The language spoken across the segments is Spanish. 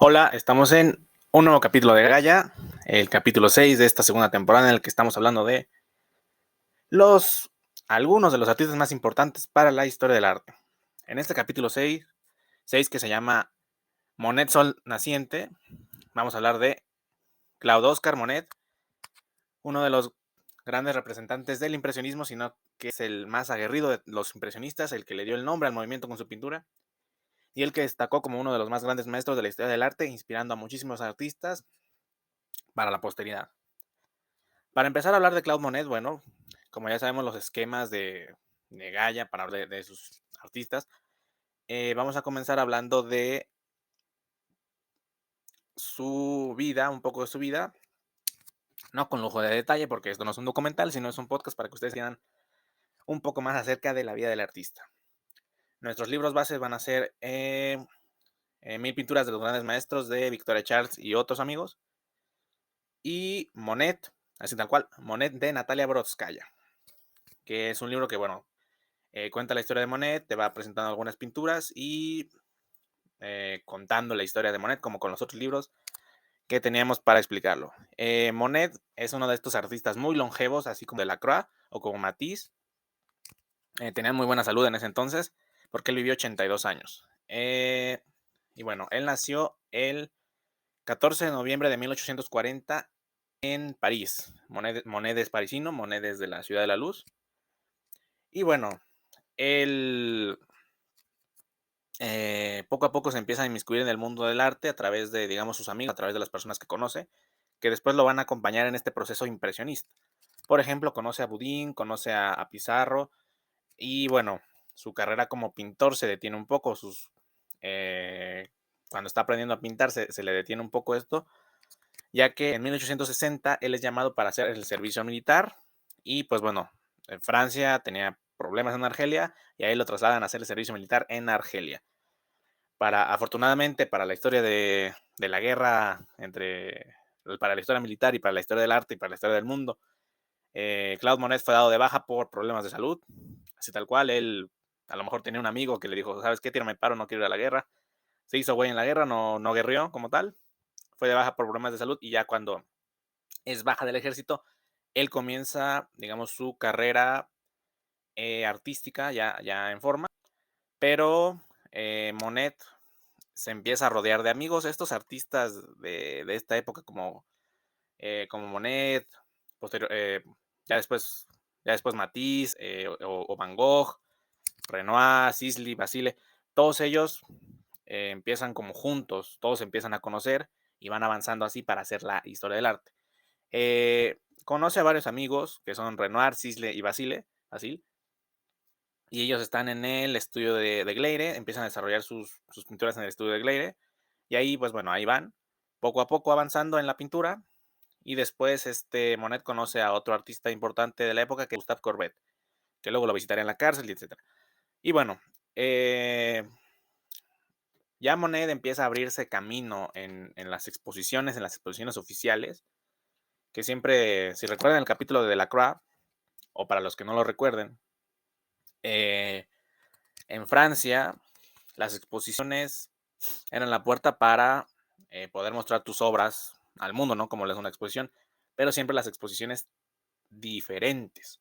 Hola, estamos en un nuevo capítulo de Gaia, el capítulo 6 de esta segunda temporada en el que estamos hablando de los algunos de los artistas más importantes para la historia del arte. En este capítulo 6 que se llama Monet Sol Naciente, vamos a hablar de Claude Oscar Monet, uno de los grandes representantes del impresionismo, sino que es el más aguerrido de los impresionistas, el que le dio el nombre al movimiento con su pintura y el que destacó como uno de los más grandes maestros de la historia del arte, inspirando a muchísimos artistas para la posteridad. Para empezar a hablar de Claude Monet, bueno, como ya sabemos los esquemas de Gaia para hablar de sus artistas, vamos a comenzar hablando de su vida, un poco de su vida, no con lujo de detalle, porque esto no es un documental, sino es un podcast para que ustedes entiendan un poco más acerca de la vida del artista. Nuestros libros bases van a ser Mil pinturas de los grandes maestros de Victoria Charles y otros amigos, y Monet, así tal cual, Monet de Natalia Brodskaya, que es un libro que, bueno, cuenta la historia de Monet, te va presentando algunas pinturas y contando la historia de Monet, como con los otros libros que teníamos para explicarlo. Monet es uno de estos artistas muy longevos, así como Delacroix o como Matisse. Tenía muy buena salud en ese entonces, porque él vivió 82 años. Y bueno, él nació el 14 de noviembre de 1840 en París. Monet es parisino, Monet es de la Ciudad de la Luz. Y bueno, él poco a poco se empieza a inmiscuir en el mundo del arte a través de, digamos, sus amigos, a través de las personas que conoce, que después lo van a acompañar en este proceso impresionista. Por ejemplo, conoce a Boudin, conoce a Pizarro, y bueno, su carrera como pintor se detiene un poco, cuando está aprendiendo a pintar se le detiene un poco esto, ya que en 1860 él es llamado para hacer el servicio militar, y pues bueno, en Francia tenía problemas en Argelia, y ahí lo trasladan a hacer el servicio militar en Argelia. Afortunadamente, para la historia de la guerra para la historia militar y para la historia del arte y para la historia del mundo, Claude Monet fue dado de baja por problemas de salud, así tal cual. Él a lo mejor tenía un amigo que le dijo, ¿sabes qué? Tírame paro, no quiero ir a la guerra. Se hizo güey en la guerra, no guerrió como tal. Fue de baja por problemas de salud y ya cuando es baja del ejército, él comienza, digamos, su carrera artística ya en forma, pero Monet se empieza a rodear de amigos, estos artistas de esta época como Monet, posterior, ya después Matisse, o Van Gogh, Renoir, Sisley, Basile, todos ellos empiezan como juntos, todos empiezan a conocer y van avanzando así para hacer la historia del arte. Conoce a varios amigos que son Renoir, Sisley y Basile, y ellos están en el estudio de Gleire, empiezan a desarrollar sus pinturas en el estudio de Gleire, y ahí, pues bueno, ahí van, poco a poco avanzando en la pintura, y después Monet conoce a otro artista importante de la época, que es Gustave Courbet, que luego lo visitaría en la cárcel, etc. Y bueno, ya Monet empieza a abrirse camino en las exposiciones oficiales, que siempre, si recuerdan el capítulo de Delacroix, o para los que no lo recuerden, en Francia, las exposiciones eran la puerta para poder mostrar tus obras al mundo, ¿no? Como es una exposición, pero siempre las exposiciones diferentes,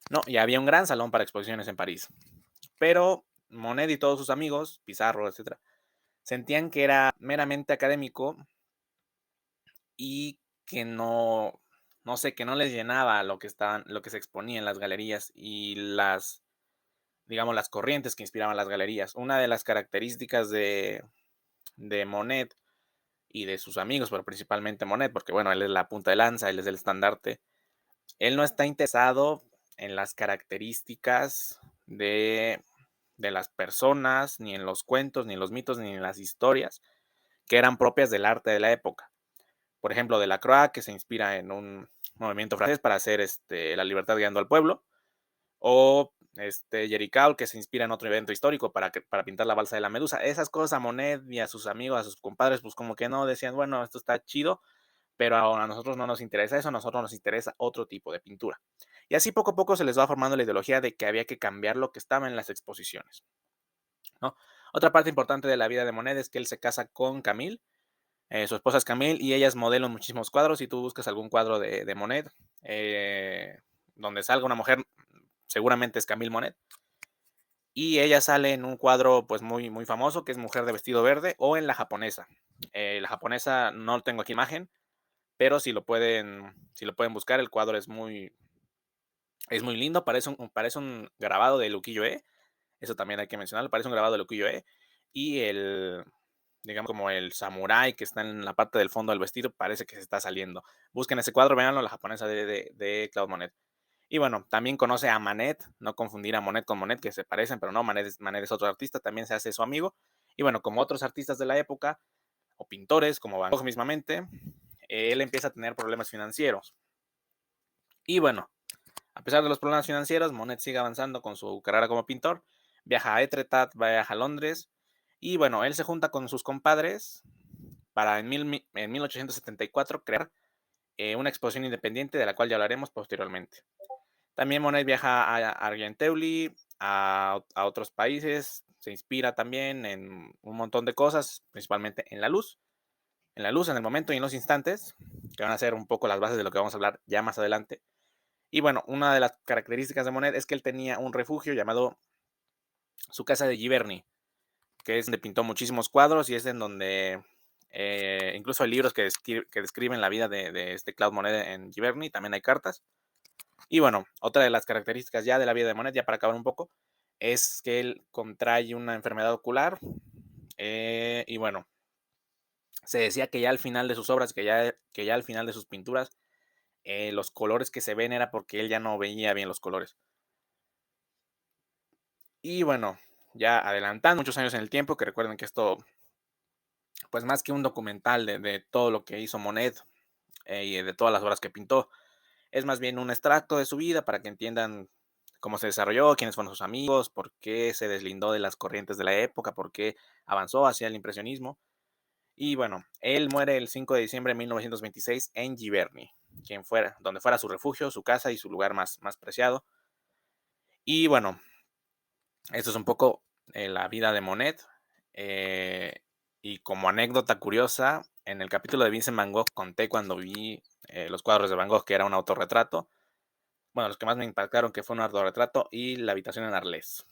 ¿no? Y había un gran salón para exposiciones en París, pero Monet y todos sus amigos, Pizarro, etcétera, sentían que era meramente académico y que no sé, que no les llenaba lo que se exponía en las galerías y digamos, las corrientes que inspiraban las galerías. Una de las características de Monet y de sus amigos, pero principalmente Monet, porque bueno, él es la punta de lanza, él es el estandarte. Él no está interesado en las características de las personas, ni en los cuentos, ni en los mitos, ni en las historias que eran propias del arte de la época. Por ejemplo, Delacroix, que se inspira en un movimiento francés para hacer la libertad guiando al pueblo, o Jerical, que se inspira en otro evento histórico para pintar la balsa de la Medusa. Esas cosas a Monet y a sus amigos, a sus compadres, pues como que no decían, bueno, esto está chido, pero a nosotros no nos interesa eso, a nosotros nos interesa otro tipo de pintura. Y así poco a poco se les va formando la ideología de que había que cambiar lo que estaba en las exposiciones, ¿no? Otra parte importante de la vida de Monet es que él se casa con Camille, Su esposa es Camille y ella es modelo en muchísimos cuadros. Si tú buscas algún cuadro de Monet, donde salga una mujer, seguramente es Camille Monet. Y ella sale en un cuadro, pues, muy, muy famoso, que es Mujer de vestido verde, o en La japonesa. La japonesa no tengo aquí imagen, pero si lo pueden buscar, el cuadro es muy lindo, parece un grabado de Ukiyo-e, eso también hay que mencionarlo, parece un grabado de Ukiyo-e, y digamos, como el samurái que está en la parte del fondo del vestido, parece que se está saliendo. Busquen ese cuadro, véanlo, La japonesa de Claude Monet. Y bueno, también conoce a Manet, no confundir a Monet con Monet, que se parecen, pero no, Manet es otro artista, también se hace su amigo. Y bueno, como otros artistas de la época, o pintores, como Van Gogh mismamente, él empieza a tener problemas financieros. Y bueno, a pesar de los problemas financieros, Monet sigue avanzando con su carrera como pintor, viaja a Etretat, viaja a Londres, y bueno, él se junta con sus compadres para en 1874 crear una exposición independiente de la cual ya hablaremos posteriormente. También Monet viaja a Argenteuil, a otros países, se inspira también en un montón de cosas, principalmente en la luz, en el momento y en los instantes, que van a ser un poco las bases de lo que vamos a hablar ya más adelante. Y bueno, una de las características de Monet es que él tenía un refugio llamado su casa de Giverny, que es donde pintó muchísimos cuadros y es en donde incluso hay libros que describen la vida de este Claude Monet en Giverny, también hay cartas. Y bueno, otra de las características ya de la vida de Monet, ya para acabar un poco, es que él contrae una enfermedad ocular. Y bueno, se decía que ya al final de sus obras, que ya al final de sus pinturas, los colores que se ven era porque él ya no veía bien los colores. Y bueno, ya adelantando muchos años en el tiempo, que recuerden que esto, pues más que un documental de todo lo que hizo Monet y de todas las obras que pintó, es más bien un extracto de su vida para que entiendan cómo se desarrolló, quiénes fueron sus amigos, por qué se deslindó de las corrientes de la época, por qué avanzó hacia el impresionismo. Y bueno, él muere el 5 de diciembre de 1926 en Giverny, donde fuera su refugio, su casa y su lugar más preciado. Y bueno, esto es un poco la vida de Monet. eh, y como anécdota curiosa, en el capítulo de Vincent Van Gogh conté cuando vi los cuadros de Van Gogh, que era un autorretrato. Bueno, los que más me impactaron, que fue un autorretrato y la habitación en Arles.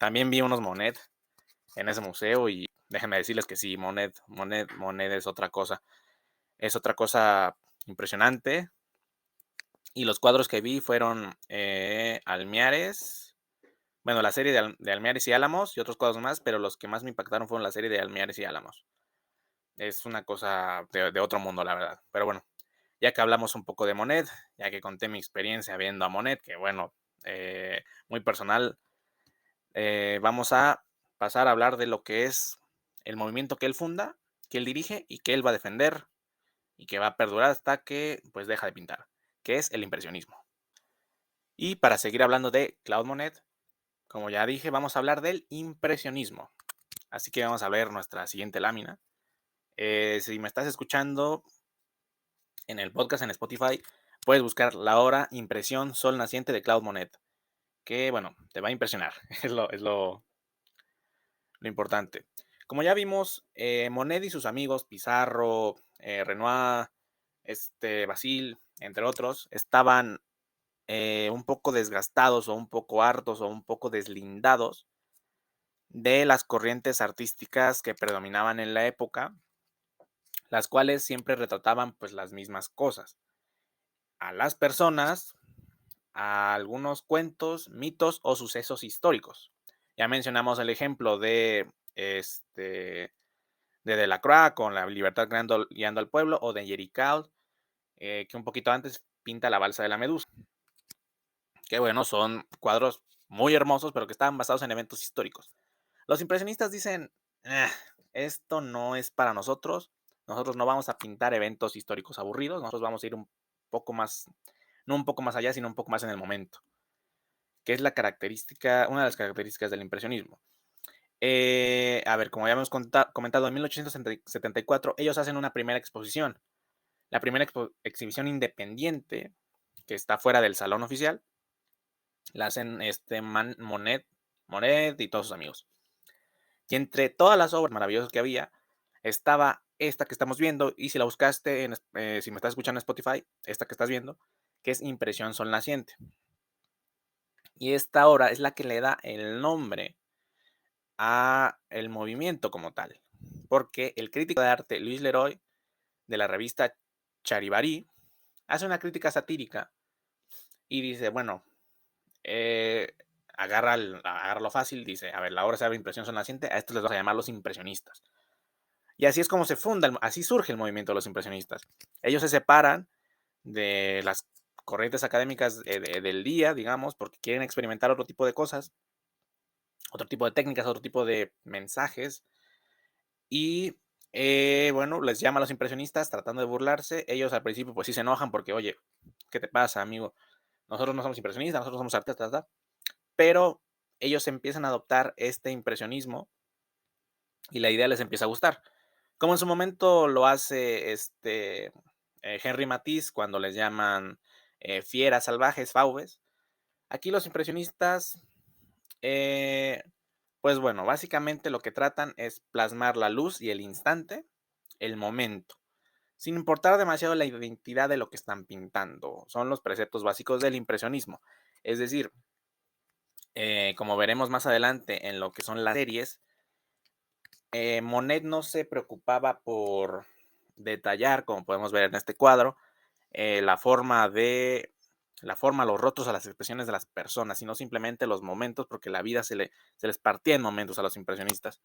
También vi unos Monet en ese museo y déjenme decirles que sí, Monet es otra cosa. Es otra cosa impresionante. Y los cuadros que vi fueron Almiares, bueno, la serie de Almiares y Álamos y otros cuadros más, pero los que más me impactaron fueron la serie de Almiares y Álamos. Es una cosa de otro mundo, la verdad. Pero bueno, ya que hablamos un poco de Monet, ya que conté mi experiencia viendo a Monet, que bueno, muy personal, vamos a pasar a hablar de lo que es el movimiento que él funda, que él dirige y que él va a defender y que va a perdurar hasta que pues deja de pintar, que es el impresionismo. Y para seguir hablando de Claude Monet, como ya dije, vamos a hablar del impresionismo. Así que vamos a ver nuestra siguiente lámina. Si me estás escuchando en el podcast en Spotify, puedes buscar la obra Impresión Sol Naciente de Claude Monet, que bueno, te va a impresionar, es lo importante. Como ya vimos, Monet y sus amigos, Pizarro, Renoir, Basile, entre otros, estaban un poco desgastados o un poco hartos o un poco deslindados de las corrientes artísticas que predominaban en la época, las cuales siempre retrataban pues las mismas cosas. A las personas, a algunos cuentos, mitos o sucesos históricos. Ya mencionamos el ejemplo de Delacroix con La libertad guiando al pueblo, o de Jericault, que un poquito antes pinta La balsa de la medusa. Que bueno, son cuadros muy hermosos, pero que estaban basados en eventos históricos. Los impresionistas dicen, "Ah, esto no es para nosotros no vamos a pintar eventos históricos aburridos, nosotros vamos a ir un poco más, no un poco más allá, sino un poco más en el momento", que es una de las características del impresionismo. A ver, como ya hemos comentado, en 1874 ellos hacen una primera exposición, la primera exhibición independiente que está fuera del salón oficial, la hacen Monet y todos sus amigos. Y entre todas las obras maravillosas que había, estaba esta que estamos viendo, y si la buscaste, si me estás escuchando en Spotify, esta que estás viendo, que es impresión sol naciente. Y esta obra es la que le da el nombre a el movimiento como tal, porque el crítico de arte Luis Leroy, de la revista Charivari, hace una crítica satírica y dice, bueno, eh, agarra lo fácil, dice, a ver, la obra se llama impresión sol naciente, a estos les vas a llamar los impresionistas. Y así es como se funda, así surge el movimiento de los impresionistas. Ellos se separan de las corrientes académicas del día, digamos, porque quieren experimentar otro tipo de cosas, otro tipo de técnicas, otro tipo de mensajes. Y bueno, les llama a los impresionistas tratando de burlarse. Ellos al principio pues sí se enojan porque, oye, ¿qué te pasa, amigo? Nosotros no somos impresionistas, nosotros somos artistas, ¿verdad? Pero ellos empiezan a adoptar este impresionismo y la idea les empieza a gustar. Como en su momento lo hace Henry Matisse cuando les llaman fieras salvajes, fauves. Aquí los impresionistas, eh, pues bueno, básicamente lo que tratan es plasmar la luz y el instante, el momento, sin importar demasiado la identidad de lo que están pintando. Son los preceptos básicos del impresionismo. Es decir, como veremos más adelante en lo que son las series, Monet no se preocupaba por detallar, como podemos ver en este cuadro, la forma, los rostros, a las expresiones de las personas, sino simplemente los momentos, porque la vida se les partía en momentos a los impresionistas.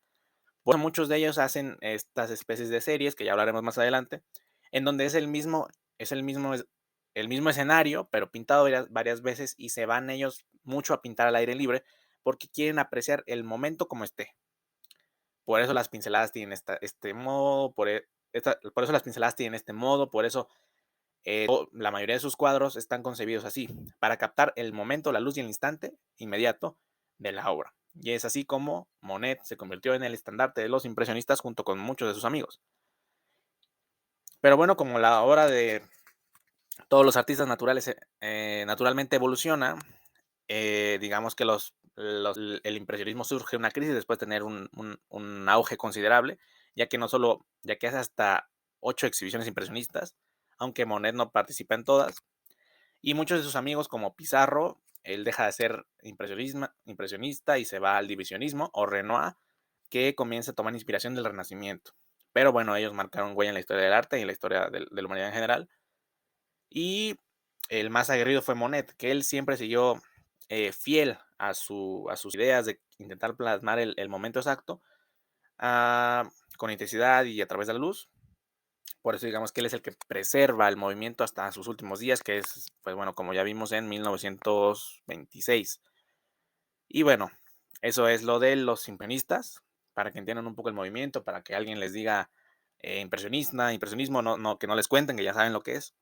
Por eso muchos de ellos hacen estas especies de series, que ya hablaremos más adelante, en donde es el mismo escenario, pero pintado varias veces, y se van ellos mucho a pintar al aire libre, porque quieren apreciar el momento como esté. Por eso las pinceladas tienen este modo, por eso las pinceladas tienen este modo, por eso la mayoría de sus cuadros están concebidos así, para captar el momento, la luz y el instante inmediato de la obra. Y es así como Monet se convirtió en el estandarte de los impresionistas junto con muchos de sus amigos. Pero bueno, como la obra de todos los artistas naturales naturalmente evoluciona, digamos que el impresionismo surge una crisis después de tener un auge considerable, ya que hace hasta 8 exhibiciones impresionistas, aunque Monet no participa en todas. Y muchos de sus amigos, como Pizarro, él deja de ser impresionista y se va al divisionismo, o Renoir, que comienza a tomar inspiración del Renacimiento. Pero bueno, ellos marcaron huella en la historia del arte y en la historia de la humanidad en general. Y el más aguerrido fue Monet, que él siempre siguió fiel a sus ideas de intentar plasmar el momento exacto, con intensidad y a través de la luz. Por eso digamos que él es el que preserva el movimiento hasta sus últimos días, que es, pues bueno, como ya vimos en 1926. Y bueno, eso es lo de los impresionistas, para que entiendan un poco el movimiento, para que alguien les diga impresionismo, que no les cuenten, que ya saben lo que es.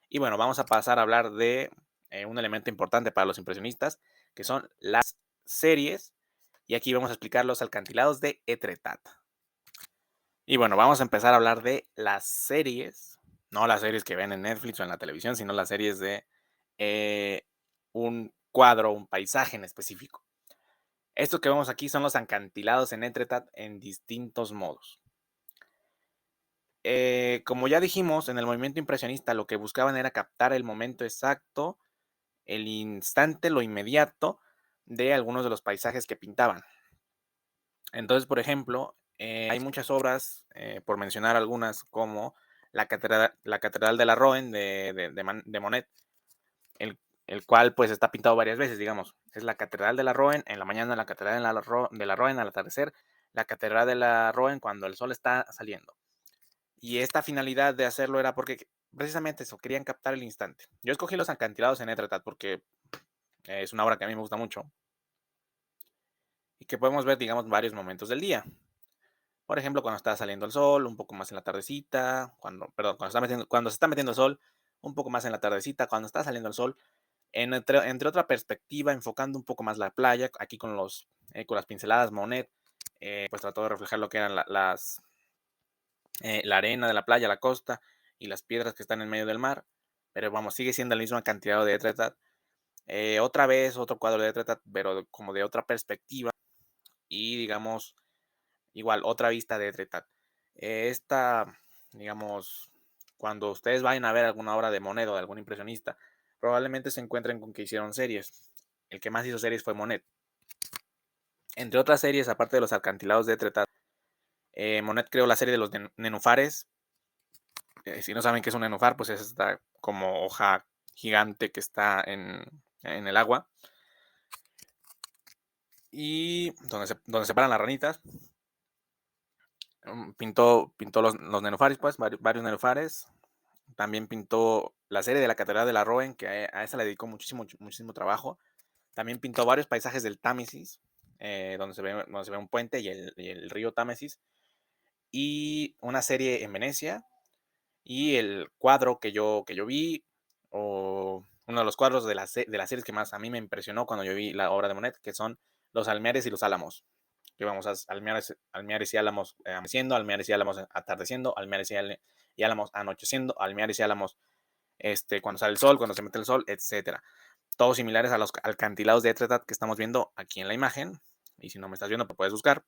Y bueno, vamos a pasar a hablar de un elemento importante para los impresionistas, que son las series. Y aquí vamos a explicar los alcantilados de Etretat. Y bueno, vamos a empezar a hablar de las series, no las series que ven en Netflix o en la televisión, sino las series de eh, un cuadro, un paisaje en específico. Estos que vemos aquí son los acantilados en Etretat en distintos modos. Como ya dijimos, en el movimiento impresionista lo que buscaban era captar el momento exacto, el instante, lo inmediato de algunos de los paisajes que pintaban. Entonces, por ejemplo, hay muchas obras, por mencionar algunas, como la Catedral de la Rouen de Monet, el, el cual pues está pintado varias veces, digamos. Es la Catedral de la Rouen en la mañana, la Catedral de la Rouen al atardecer, la Catedral de la Rouen cuando el sol está saliendo. Y esta finalidad de hacerlo era porque precisamente eso, querían captar el instante. Yo escogí los acantilados en Etretat porque es una obra que a mí me gusta mucho y que podemos ver, digamos, varios momentos del día. Por ejemplo, cuando está saliendo el sol, un poco más en la tardecita, cuando se está metiendo el sol, un poco más en la tardecita, cuando está saliendo el sol, entre otra perspectiva, enfocando un poco más la playa, aquí con las pinceladas Monet, pues trató de reflejar lo que eran la arena de la playa, la costa y las piedras que están en medio del mar, pero vamos, sigue siendo la misma cantidad de Etretat. Otra vez, otro cuadro de Etretat, pero como de otra perspectiva y digamos, igual, otra vista de Etretat. Esta, digamos, cuando ustedes vayan a ver alguna obra de Monet o de algún impresionista, probablemente se encuentren con que hicieron series. El que más hizo series fue Monet. Entre otras series, aparte de los acantilados de Etretat, Monet creó la serie de los nenufares. Si no saben qué es un nenufar, pues es esta como hoja gigante que está en el agua y donde se paran las ranitas. Pintó los nenufares, pues, varios nenufares. También pintó la serie de la Catedral de la Rouen, que a esa le dedicó muchísimo trabajo. También pintó varios paisajes del Támesis, donde se ve un puente y el río Támesis. Y una serie en Venecia. Y el cuadro que yo vi, o uno de los cuadros de de las series que más a mí me impresionó cuando yo vi la obra de Monet, que son los Almeares y los Álamos. Que vamos a Almeares y Álamos amaneciendo, Almeares y Álamos atardeciendo, Almeares y Álamos anocheciendo, Almeares y Álamos cuando sale el sol, cuando se mete el sol, etcétera. Todos similares a los acantilados de Etretat que estamos viendo aquí en la imagen. Y si no me estás viendo, pues puedes buscar.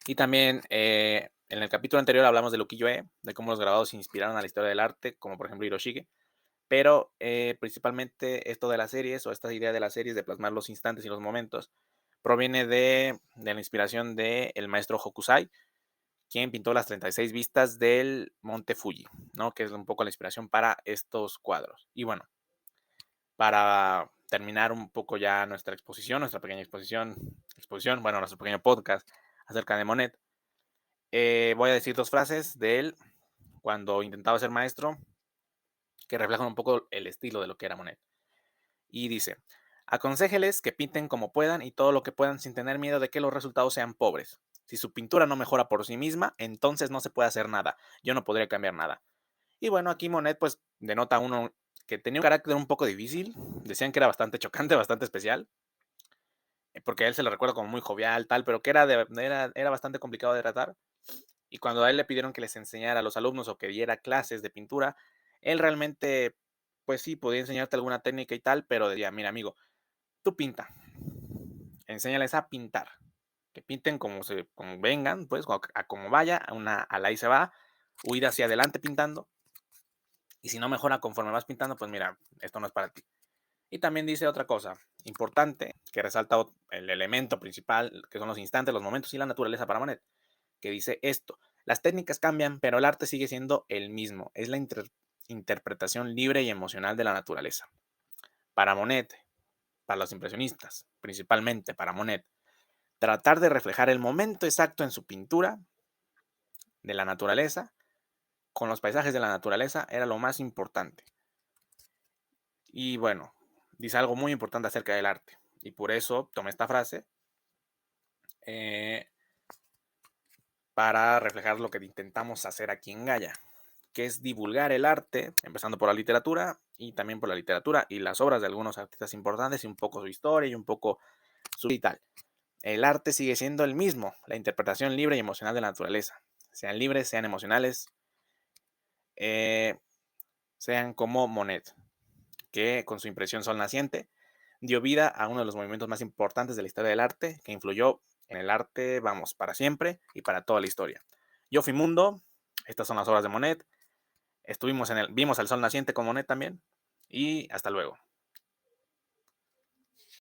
Y también en el capítulo anterior hablamos de Lukiyo-e, de cómo los grabados se inspiraron a la historia del arte, como por ejemplo Hiroshige. Pero principalmente esto de las series, o esta idea de las series de plasmar los instantes y los momentos, proviene de la inspiración del maestro Hokusai, quien pintó las 36 vistas del Monte Fuji, ¿no? Que es un poco la inspiración para estos cuadros. Y bueno, para terminar un poco ya nuestra exposición, nuestra pequeña exposición, bueno, nuestro pequeño podcast acerca de Monet, voy a decir dos frases de él cuando intentaba ser maestro que reflejan un poco el estilo de lo que era Monet. Y dice, aconséjeles que pinten como puedan y todo lo que puedan sin tener miedo de que los resultados sean pobres. Si su pintura no mejora por sí misma, entonces no se puede hacer nada. Yo no podría cambiar nada. Y bueno, aquí Monet pues denota uno que tenía un carácter un poco difícil. Decían que era bastante chocante, bastante especial. Porque a él se le recuerda como muy jovial, tal, pero que era bastante complicado de tratar. Y cuando a él le pidieron que les enseñara a los alumnos o que diera clases de pintura, él realmente, pues sí, podía enseñarte alguna técnica y tal, pero decía, mira amigo, tú pinta, enséñales a pintar, que pinten como vengan, pues, a como vaya, a la y se va, huir hacia adelante pintando, y si no mejora conforme vas pintando, pues mira, esto no es para ti. Y también dice otra cosa importante, que resalta el elemento principal, que son los instantes, los momentos y la naturaleza para Monet, que dice esto: las técnicas cambian, pero el arte sigue siendo el mismo, es la interpretación libre y emocional de la naturaleza. Para Monet, para los impresionistas, principalmente para Monet, tratar de reflejar el momento exacto en su pintura de la naturaleza, con los paisajes de la naturaleza, era lo más importante. Y bueno, dice algo muy importante acerca del arte, y por eso tomé esta frase eh, para reflejar lo que intentamos hacer aquí en Gaia, que es divulgar el arte, empezando por la literatura y también por la literatura y las obras de algunos artistas importantes y un poco su historia y un poco su vida y tal. El arte sigue siendo el mismo, la interpretación libre y emocional de la naturaleza. Sean libres, sean emocionales, eh, sean como Monet, que con su impresión Sol Naciente dio vida a uno de los movimientos más importantes de la historia del arte, que influyó en el arte, vamos, para siempre y para toda la historia. Yo fui Mundo, estas son las obras de Monet, vimos el Sol Naciente con Monet también, y hasta luego.